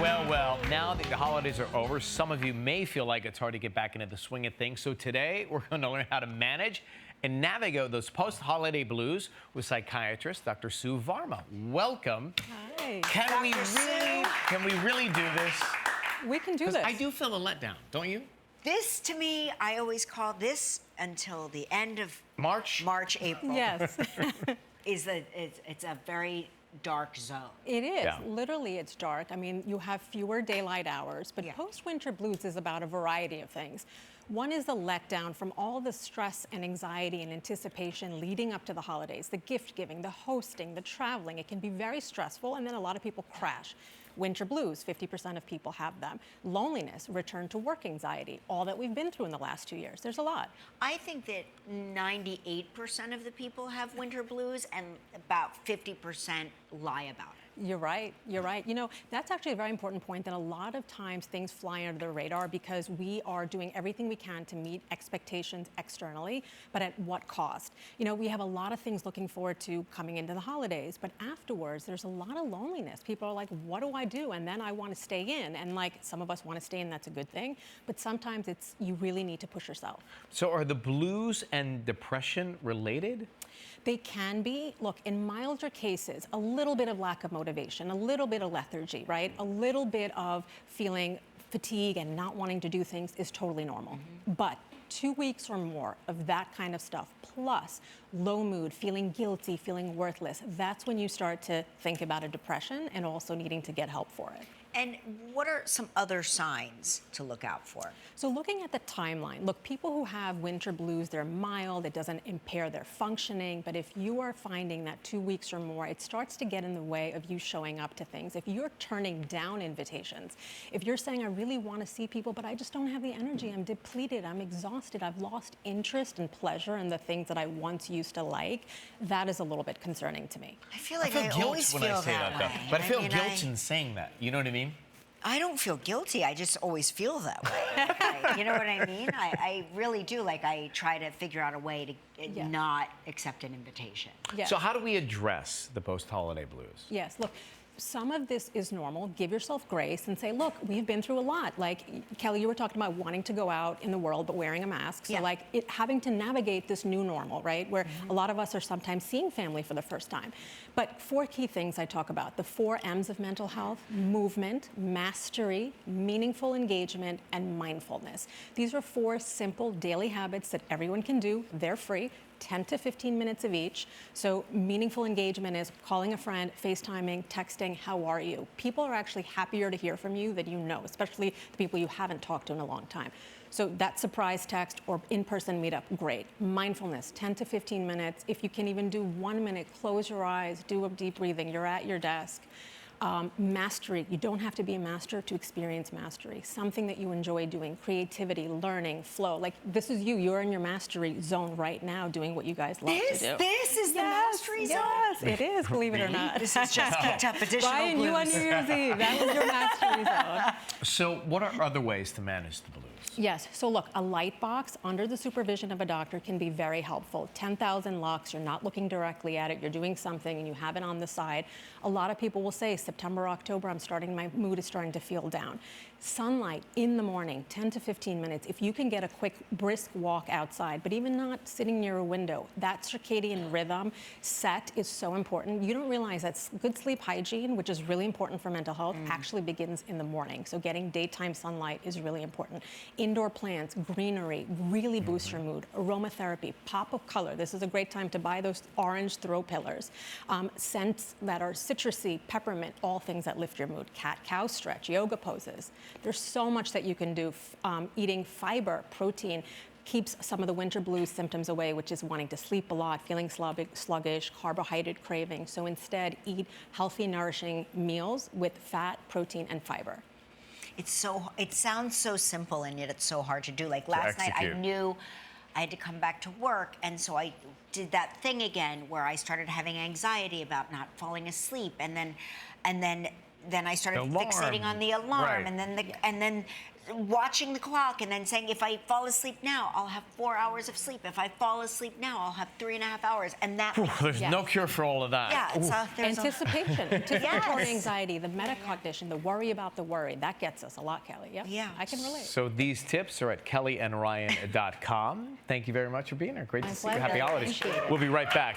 Well, now that the holidays are over, some of you may feel like it's hard to get back into the swing of things. So today, we're going to learn how to manage and navigate those post-holiday blues with psychiatrist Dr. Sue Varma. Welcome. Hi. Can we really do this? We can do this. I do feel a letdown, don't you? This, to me, I always call this until the end of March, April. Yes. It's a very dark zone. It is. Yeah. Literally, it's dark. I mean, you have fewer daylight hours, but post-winter blues is about a variety of things. One is the letdown from all the stress and anxiety and anticipation leading up to the holidays, the gift giving, the hosting, the traveling. It can be very stressful, and then a lot of people crash. Winter blues, 50% of people have them. Loneliness, return to work anxiety, all that we've been through in the last 2 years. There's a lot. I think that 98% of the people have winter blues and about 50% lie about it. You're right. You're right. You know, that's actually a very important point that a lot of times things fly under the radar because we are doing everything we can to meet expectations externally, but at what cost? You know, we have a lot of things looking forward to coming into the holidays, but afterwards there's a lot of loneliness. People are like, what do I do? And then I want to stay in. And like some of us want to stay in, that's a good thing. But sometimes it's, you really need to push yourself. So are the blues and depression related? They can be. Look, in milder cases, a little bit of lack of motivation, a little bit of lethargy, right? A little bit of feeling fatigue and not wanting to do things is totally normal. But 2 weeks or more of that kind of stuff, plus low mood, feeling guilty, feeling worthless, that's when you start to think about a depression and also needing to get help for it. And what are some other signs to look out for? So looking at the timeline, look, people who have winter blues, they're mild, it doesn't impair their functioning, but if you are finding that 2 weeks or more, it starts to get in the way of you showing up to things. If you're turning down invitations, if you're saying, I really want to see people, but I just don't have the energy, I'm depleted, I'm exhausted, I've lost interest and pleasure in the things that I once used to like, that is a little bit concerning to me. I feel like I I feel always guilt when feel I say that that, way. though. But I feel mean, guilt in saying that. You know what I mean? I don't feel guilty. I just always feel that way. You know what I mean? I really do. Like, I try to figure out a way to not accept an invitation. Yes. So how do we address the post-holiday blues? Yes, look, some of this is normal. Give yourself grace and say, look, we've been through a lot. Like, Kelly, you were talking about wanting to go out in the world but wearing a mask. So like having to navigate this new normal, right? Where a lot of us are sometimes seeing family for the first time. But 4 key things I talk about, the 4 M's of mental health: movement, mastery, meaningful engagement, and mindfulness. These are 4 simple daily habits that everyone can do. They're free. 10 to 15 minutes of each. So meaningful engagement is calling a friend, FaceTiming, texting, how are you? People are actually happier to hear from you than you know, especially the people you haven't talked to in a long time. So that surprise text or in-person meetup, great. Mindfulness, 10 to 15 minutes. If you can even do 1 minute, close your eyes, do a deep breathing, you're at your desk. Mastery, you don't have to be a master to experience mastery. Something that you enjoy doing, creativity, learning, flow. Like, this is you, you're in your mastery zone right now doing what you guys love to do. This is the mastery zone? Yes, it is, believe it or not. This is just kicked up additional Ryan, blues. you on New Year's Eve, that was your mastery zone. So what are other ways to manage the blues? Yes, so look, a light box under the supervision of a doctor can be very helpful. 10,000 lux, you're not looking directly at it, you're doing something and you have it on the side. A lot of people will say, September, October, my mood is starting to feel down. Sunlight in the morning, 10 to 15 minutes. If you can get a quick brisk walk outside, but even not sitting near a window, that circadian rhythm set is so important. You don't realize that good sleep hygiene, which is really important for mental health, actually begins in the morning. So getting daytime sunlight is really important. Indoor plants, greenery, really boosts your mood. Aromatherapy, pop of color. This is a great time to buy those orange throw pillars. Scents that are citrusy, peppermint, all things that lift your mood. Cat-cow stretch, yoga poses. There's so much that you can do. Eating fiber, protein, keeps some of the winter blues symptoms away, which is wanting to sleep a lot, feeling sluggish, carbohydrate craving. So instead, eat healthy, nourishing meals with fat, protein, and fiber. It sounds so simple, and yet it's so hard to do. Like last night, I knew I had to come back to work, and so I did that thing again where I started having anxiety about not falling asleep, and then then I started The alarm. fixating on the alarm, Right. and then watching the clock, and then saying, if I fall asleep now, I'll have 4 hours of sleep. If I fall asleep now, I'll have 3.5 hours, and that. There's Yes. no cure for all of that. Yeah, there's Anticipation, anticipatory Yes. anxiety, the metacognition, the worry about the worry, that gets us a lot, Kelly. Yep. Yeah. I can relate. So these tips are at kellyandryan.com. Thank you very much for being here. Great My to see you. pleasure. Happy holidays. Appreciate it. We'll be right back.